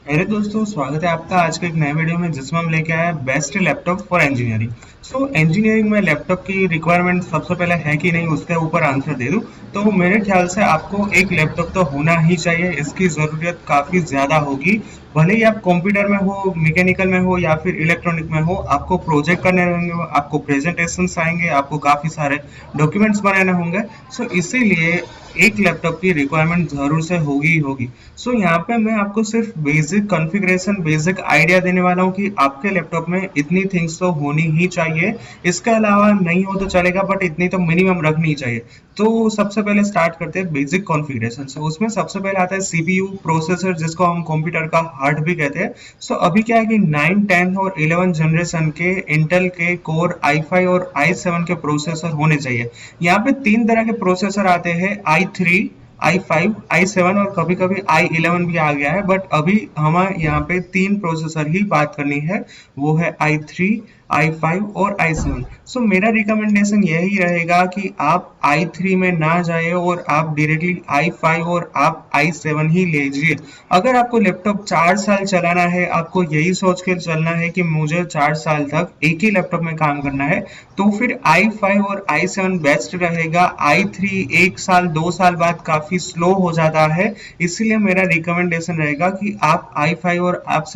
मेरे दोस्तों स्वागत है आपका आज के एक नए वीडियो में जिसमें हम लेके आए हैं best laptop for engineering. So engineering में लैपटॉप की रिक्वायरमेंट सबसे पहले है कि नहीं उसके ऊपर आंसर दे दूं तो मेरे ख्याल से आपको एक लैपटॉप तो होना ही चाहिए। इसकी ज़रूरत काफ़ी ज़्यादा होगी। भले ही आप कंप्यूटर में हो, मैकेनिकल में हो या फिर इलेक्ट्रॉनिक में हो, आपको प्रोजेक्ट करने होंगे, आपको प्रेजेंटेशंस आएंगे, आपको काफ़ी सारे डॉक्यूमेंट्स बनाने होंगे। सो इसीलिए एक लैपटॉप की रिक्वायरमेंट ज़रूर से होगी ही होगी। सो यहाँ पे मैं आपको सिर्फ बेसिक कॉन्फ़िगरेशन, बेसिक आइडिया देने वाला हूँ कि आपके लैपटॉप में इतनी थिंग्स तो होनी ही चाहिए। इसके अलावा नहीं हो तो चलेगा बट इतनी तो मिनिमम रखनी चाहिए। तो सबसे पहले स्टार्ट करते हैं बेसिक कॉन्फ़िगरेशन से। उसमें सबसे पहले आता है सीपीयू प्रोसेसर, जिसको हम कंप्यूटर का हार्ट भी कहते हैं। सो अभी क्या है कि 9, 10 और 11 जनरेशन के इंटेल के कोर i5 और i7 के प्रोसेसर होने चाहिए। यहाँ पे तीन तरह के प्रोसेसर आते हैं, i3, i5, i7 और कभी कभी i11 भी आ गया है। बट अभी हमारे यहाँ पे तीन प्रोसेसर ही बात करनी है, वो है i3, i5 और i7। सो मेरा रिकमेंडेशन यही रहेगा कि आप i3 में ना जाए और आप डायरेक्टली i5 और आप i7 ही लीजिए। अगर आपको लैपटॉप 4 साल चलाना है, आपको यही सोच के चलना है कि मुझे 4 साल तक एक ही लैपटॉप में काम करना है, तो फिर i5 और i7 बेस्ट रहेगा। i3 1 साल 2 साल बाद काफी स्लो हो जाता है, इसलिए मेरा रिकमेंडेशन रहेगा कि आप i5 और आप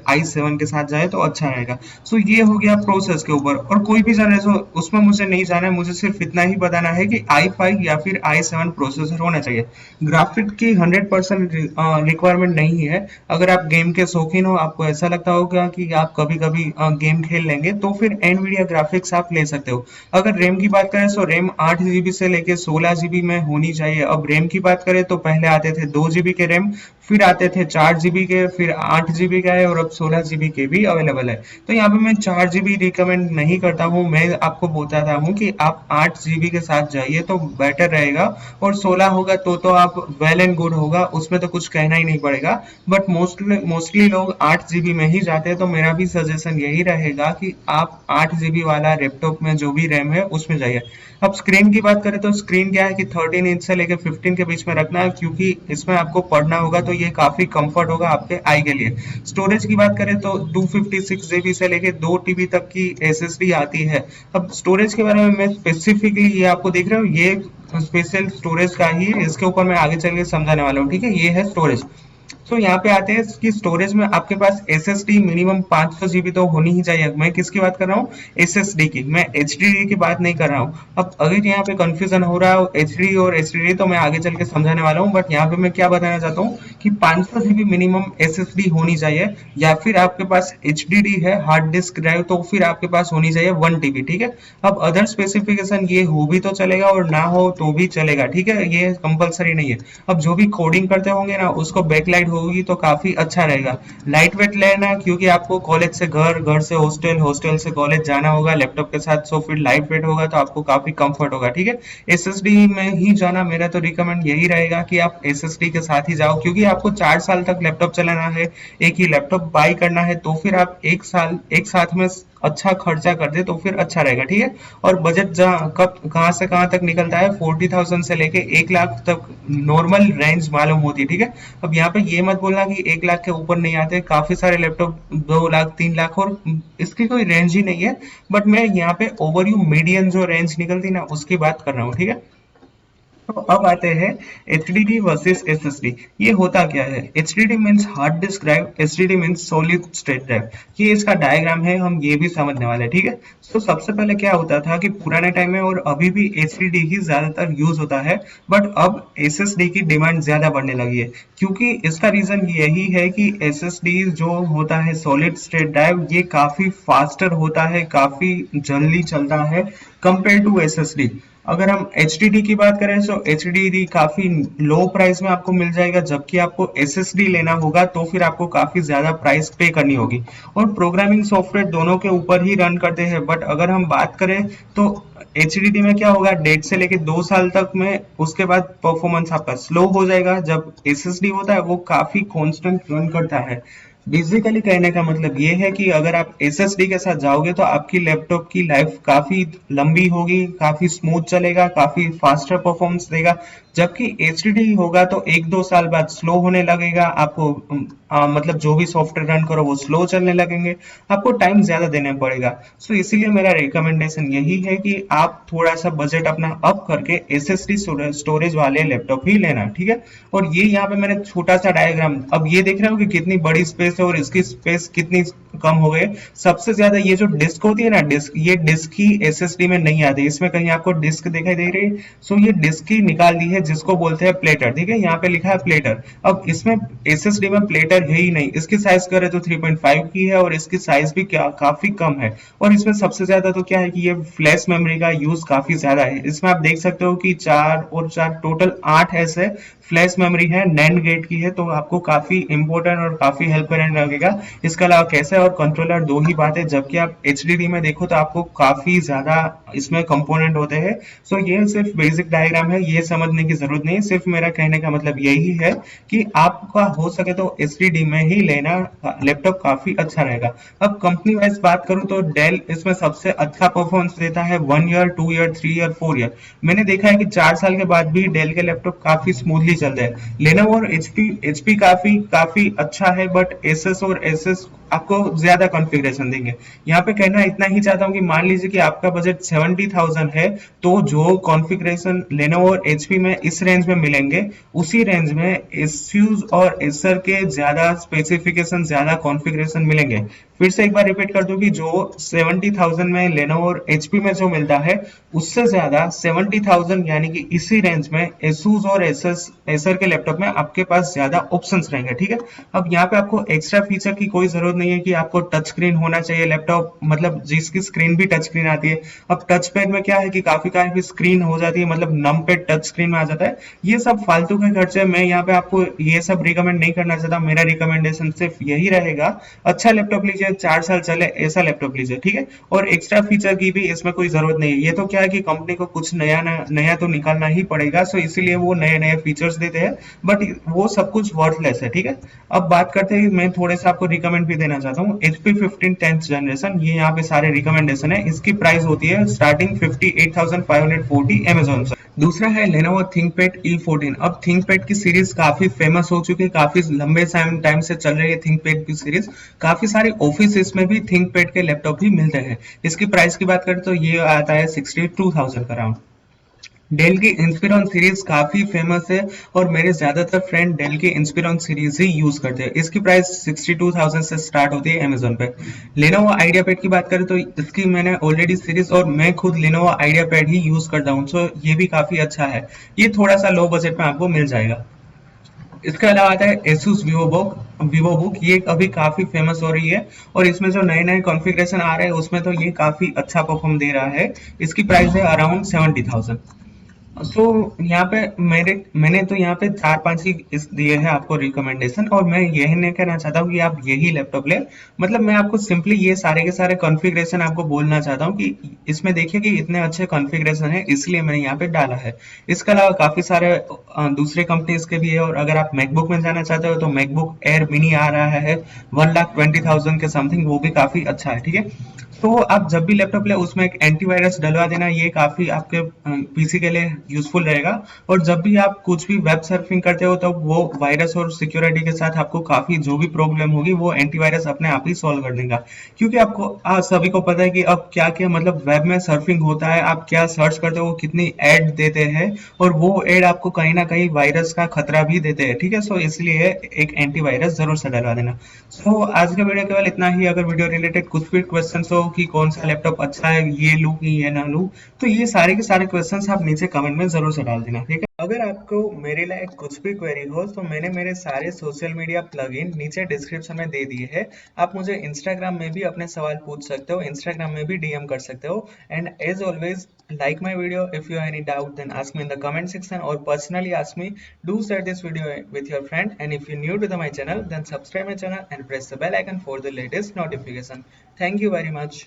i7 के साथ जाए तो अच्छा रहेगा। सो ये हो गया प्रोसेस के ऊपर। और कोई भी जनरेशन उसमें मुझे नहीं जाना है, मुझे सिर्फ इतना ही बताना है कि i5 या फिर i7 प्रोसेसर होना चाहिए। ग्राफिक की 100% रिक्वायरमेंट नहीं है। अगर आप गेम के शौकीन हो, आपको ऐसा लगता होगा कि आप कभी कभी गेम खेल लेंगे, तो फिर एनवीडिया ग्राफिक्स आप ले सकते हो। अगर रैम की बात करें तो रैम 8 जीबी से लेके 16 जीबी में होनी चाहिए। अब रैम की बात करें तो पहले आते थे 2 जीबी के रैम, फिर आते थे 4 जीबी के, फिर 8 जीबी का है और अब 16 जीबी के भी अवेलेबल है। तो यहाँ पे मैं 4 जीबी रिकमेंड नहीं करता हूँ, मैं आपको बताता हूँ कि आप 8 जीबी के साथ जाइए तो बेटर रहेगा। और 16 होगा तो आप वेल एंड गुड होगा, उसमें तो कुछ कहना ही नहीं पड़ेगा। बट मोस्टली मोस्टली लोग 8 जीबी में ही जाते हैं, तो मेरा भी सजेशन यही रहेगा कि आप 8 जीबी वाला लैपटॉप में जो भी रैम है उसमें जाइए। अब स्क्रीन की बात करें तो स्क्रीन क्या है कि 13 इंच से लेकर 15 के बीच में रखना है, क्योंकि इसमें आपको पढ़ना होगा तो ये काफी कंफर्ट होगा आपके आई के लिए। स्टोरेज की बात करें तो 256 जीबी से लेकर 2 TB तक की एसएसडी आती है। अब स्टोरेज के बारे में मैं स्पेसिफिकली, ये आपको देख रहे हो, ये स्पेशल स्टोरेज का ही है, इसके ऊपर मैं आगे चल के समझाने वाला हूँ। ठीक है, ये है स्टोरेज। तो यहाँ पे आते हैं कि स्टोरेज में आपके पास एसएसडी मिनिमम 500 जीबी तो होनी ही चाहिए। मैं किसकी बात कर रहा हूँ? एसएसडी की, मैं एचडीडी की बात नहीं कर रहा हूँ। अब अगर यहाँ पे कंफ्यूजन हो रहा हो एचडीडी और एचडीडी, तो मैं आगे चल के समझाने वाला हूँ। बट यहाँ पे मैं क्या बताना चाहता हूँ कि 500 जीबी मिनिमम एसएसडी होनी चाहिए, या फिर आपके पास एचडीडी है हार्ड डिस्क ड्राइव, तो फिर आपके पास होनी चाहिए 1 TB। ठीक है, अब अदर स्पेसिफिकेशन ये हो भी तो चलेगा और ना हो तो भी चलेगा। ठीक है, ये कंपलसरी नहीं है। अब जो भी कोडिंग करते होंगे ना, उसको बैकलाइट होगी तो काफी अच्छा रहेगा। लाइट वेट लेना, क्योंकि आपको कॉलेज से घर, घर से हॉस्टल, हॉस्टल से कॉलेज जाना होगा लैपटॉप के साथ, सो फिर लाइट वेट होगा तो आपको काफी कंफर्ट होगा। ठीक है, एसएसडी में ही जाना, मेरा तो रिकमेंड यही रहेगा कि आप एसएसडी के साथ ही जाओ, क्योंकि आपको 4 साल तक लैपटॉप चलाना है, एक ही लैपटॉप बाई करना है, तो फिर आप एक साल एक साथ में अच्छा खर्चा कर दे तो फिर अच्छा रहेगा। ठीक है, और बजट जहाँ कब कहाँ से कहाँ तक निकलता है, 40,000 से लेके 1 लाख तक नॉर्मल रेंज मालूम होती है। ठीक है, अब यहाँ पे ये मत बोलना कि 1 लाख के ऊपर नहीं आते, काफी सारे लैपटॉप 2 लाख 3 लाख और इसकी कोई रेंज ही नहीं है। बट मैं यहाँ पे ओवरव्यू मीडियन जो रेंज निकलती है ना, उसकी बात कर रहा हूँ। ठीक है, तो अब आते हैं HDD वर्सेस SSD। ये होता क्या है? HDD means hard disk drive, SSD means solid state drive. ये इसका डायग्राम है, हम ये भी समझने वाले हैं। ठीक है, तो सबसे पहले क्या होता था कि पुराने टाइम में और अभी भी HDD ही ज्यादातर यूज होता है, बट अब SSD की डिमांड ज्यादा बढ़ने लगी है। क्योंकि इसका रीजन यही है कि SSD जो होता है सॉलिड स्टेट ड्राइव, ये काफी फास्टर होता है, काफी जल्दी चलता है कंपेयर टू SSD। अगर हम HDD की बात करें तो HDD काफी लो प्राइस में आपको मिल जाएगा, जबकि आपको SSD लेना होगा तो फिर आपको काफी ज्यादा प्राइस पे करनी होगी। और प्रोग्रामिंग सॉफ्टवेयर दोनों के ऊपर ही रन करते हैं, बट अगर हम बात करें तो HDD में क्या होगा, 1.5 से लेके 2 साल तक में उसके बाद परफॉर्मेंस आपका स्लो हो जाएगा। जब SSD होता है वो काफी कांस्टेंट रन करता है। बेसिकली कहने का मतलब ये है कि अगर आप एसएसडी के साथ जाओगे तो आपकी लैपटॉप की लाइफ काफी लंबी होगी, काफी स्मूथ चलेगा, काफी फास्टर परफॉर्मेंस देगा। जबकि HDD होगा तो 1-2 साल बाद स्लो होने लगेगा आपको। मतलब जो भी सॉफ्टवेयर रन करो वो स्लो चलने लगेंगे, आपको टाइम ज्यादा देना पड़ेगा। सो इसीलिए मेरा रिकमेंडेशन यही है कि आप थोड़ा सा बजट अपना अप करके SSD स्टोरेज वाले लैपटॉप ही लेना, ठीक है। और ये यहाँ पे मैंने छोटा सा डायग्राम, अब ये देख रहे हो कि कितनी बड़ी स्पेस है और इसकी स्पेस कितनी कम हो गई। सबसे ज्यादा ये जो डिस्क होती है ना, डिस्क, ये डिस्क ही SSD में नहीं आती, इसमें कहीं आपको डिस्क दिखाई दे रही है। सो ये डिस्क ही निकाल दी है जिसको बोलते हैं प्लेटर, ठीक है, यहाँ पे लिखा है प्लेटर। अब इसमें SSD में प्लेटर है ही नहीं। इसकी साइज करे तो 3.5 की है और इसकी साइज भी क्या काफी कम है। और इसमें सबसे ज्यादा तो क्या है कि ये फ्लैश मेमोरी का यूज काफी ज्यादा है। इसमें आप देख सकते हो कि 4 और 4 टोटल 8 ऐसे फ्लैश मेमोरी है, नैंड गेट की है, तो आपको काफी इंपॉर्टेंट और काफी हेल्प करने लगेगा। इसके अलावा कैसे और कंट्रोलर, दो ही बात है, जबकि आप HDD में देखो तो आपको काफी ज्यादा इसमें कंपोनेंट होते हैं। सो ये सिर्फ बेसिक डायग्राम है, ये समझने की जरूरत नहीं है। सिर्फ मेरा कहने का मतलब यही है कि आपका हो सके तो HDD में ही लेना, लैपटॉप काफी अच्छा रहेगा। अब कंपनी वाइज बात करूं तो डेल इसमें सबसे अच्छा परफॉर्मेंस देता है, 1 ईयर, 2 ईयर, 3 ईयर, 4 ईयर। मैंने देखा है कि 4 साल के बाद भी डेल के लैपटॉप काफी स्मूथली चल रहे हैं। लेनोवो और एचपी काफी काफी अच्छा है, बट एसएस और एसएस आपको ज्यादा कॉन्फ़िगरेशन देंगे। यहाँ पे कहना इतना ही चाहता हूँ कि मान लीजिए कि आपका बजट 70,000 है, तो जो कॉन्फ़िगरेशन लेनोवो और एचपी में इस रेंज में मिलेंगे, उसी रेंज में एसूस और एसर के ज्यादा स्पेसिफिकेशन, ज्यादा कॉन्फ़िगरेशन मिलेंगे। फिर से एक बार रिपीट कर दूं कि जो 70,000 में लेनोवो और एचपी में जो मिलता है, उससे ज्यादा 70,000 यानी कि इसी रेंज में एसूस और एसर के लैपटॉप में आपके पास ज्यादा ऑप्शंस रहेंगे, ठीक है। अब यहाँ पे आपको एक्स्ट्रा फीचर की कोई जरूरत नहीं है कि आपको टच स्क्रीन होना चाहिए लैपटॉप, मतलब जिसकी स्क्रीन भी टच स्क्रीन आती है। अब टच पैड में क्या है कि काफी काफी स्क्रीन हो जाती है, मतलब नम पैड टच स्क्रीन में आ जाता है। ये सब फालतू के खर्चे, मैं यहाँ पे आपको ये सब रिकमेंड नहीं करना चाहता। मेरा रिकमेंडेशन सिर्फ यही रहेगा, अच्छा लैपटॉप लीजिए, 4 साल चले ऐसा लैपटॉप लीजिए, ठीक है। और एक्स्ट्रा फीचर की भी इसमें कोई जरूरत नहीं है। ये तो क्या है कि कंपनी को कुछ नया नया तो निकालना ही पड़ेगा, सो इसीलिए वो नए नए फीचर्स देते हैं, बट वो सब कुछ वर्थलेस है, ठीक है। अब बात करते हैं, मैं थोड़े से आपको रिकमेंड भी देना चाहता हूँ। HP 15 10th जनरेशन, ये यहाँ पे सारे रिकमेंडेशन है। इसकी प्राइस होती है स्टार्टिंग 58,540 अमेजोन से। दूसरा है लेनोवो थिंकपैड E14। अब थिंकपैड की सीरीज काफी फेमस हो चुकी है, काफी लंबे टाइम से चल रही है थिंकपैड की सीरीज। काफी सारे ऑफिस में भी थिंकपैड के लैपटॉप ही मिलते हैं। इसकी प्राइस की बात करें तो ये आता है 62,000 का अराउंड। डेल की इंस्पिरॉन सीरीज काफी फेमस है और मेरे ज्यादातर फ्रेंड डेल की इंस्पिरॉन सीरीज ही यूज करते हैं। इसकी प्राइस 62,000 से स्टार्ट होती है अमेजोन पे। लेनोवो आइडिया पैड की बात करें तो इसकी मैंने ऑलरेडी सीरीज, और मैं खुद लेनोवो आइडिया पैड ही यूज करता हूँ, सो ये भी काफी अच्छा है। ये थोड़ा सा लो बजट में आपको मिल जाएगा। इसके अलावा आता है Asus VivoBook, ये अभी काफी फेमस हो रही है और इसमें जो नए नए कॉन्फ़िगरेशन आ रहे हैं उसमें तो ये काफी अच्छा परफॉर्म दे रहा है। इसकी प्राइस है अराउंड 70,000। सो यहाँ पे मैंने तो यहाँ पे 4-5 ही दिए हैं आपको रिकमेंडेशन, और मैं यही नहीं कहना चाहता हूँ कि आप यही लैपटॉप ले। मतलब मैं आपको सिंपली ये सारे के सारे कॉन्फ़िगरेशन आपको बोलना चाहता हूँ कि इसमें देखिए कि इतने अच्छे कॉन्फ़िगरेशन है, इसलिए मैंने यहाँ पे डाला है। इसके अलावा काफी सारे दूसरे कंपनीज के भी है, और अगर आप मैकबुक में जाना चाहते हो तो मैकबुक एयर मिनी आ रहा है 1,20,000 के समथिंग, वो भी काफी अच्छा है, ठीक है। तो आप जब भी लैपटॉप ले उसमें एक एंटीवायरस डलवा देना, ये काफी आपके पीसी के लिए यूजफुल रहेगा। और जब भी आप कुछ भी वेब सर्फिंग करते हो तो वो वायरस और सिक्योरिटी के साथ आपको काफी जो भी प्रॉब्लम होगी वो एंटीवायरस अपने आप ही सॉल्व कर देगा। क्योंकि आपको सभी को पता है कि अब क्या क्या मतलब वेब में सर्फिंग होता है, आप क्या सर्च करते हो, वो कितनी एड देते हैं, और वो एड आपको कहीं ना कहीं वायरस का खतरा भी देते हैं, ठीक है। सो इसलिए एक एंटीवायरस जरूर से डलवा देना। सो आज का वीडियो केवल इतना ही। अगर वीडियो रिलेटेड कुछ भी क्वेश्चन हो कि कौन सा लैपटॉप अच्छा है, ये लूं कि ये ना लूं, तो ये सारे के सारे क्वेश्चंस आप नीचे कमेंट में जरूर से डाल देना, ठीक है। अगर आपको मेरे लायक कुछ भी क्वेरी हो तो मैंने मेरे सारे सोशल मीडिया प्लगइन नीचे डिस्क्रिप्शन में दे दिए हैं। आप मुझे इंस्टाग्राम में भी अपने सवाल पूछ सकते हो, इंस्टाग्राम में भी डीएम कर सकते हो। And as always, like my video. If you have any doubt, then ask me in the comment section or personally ask me. Do share this video with your friend, and if you're new to my channel, then subscribe my channel and press the bell icon for the latest notification. Thank you very much.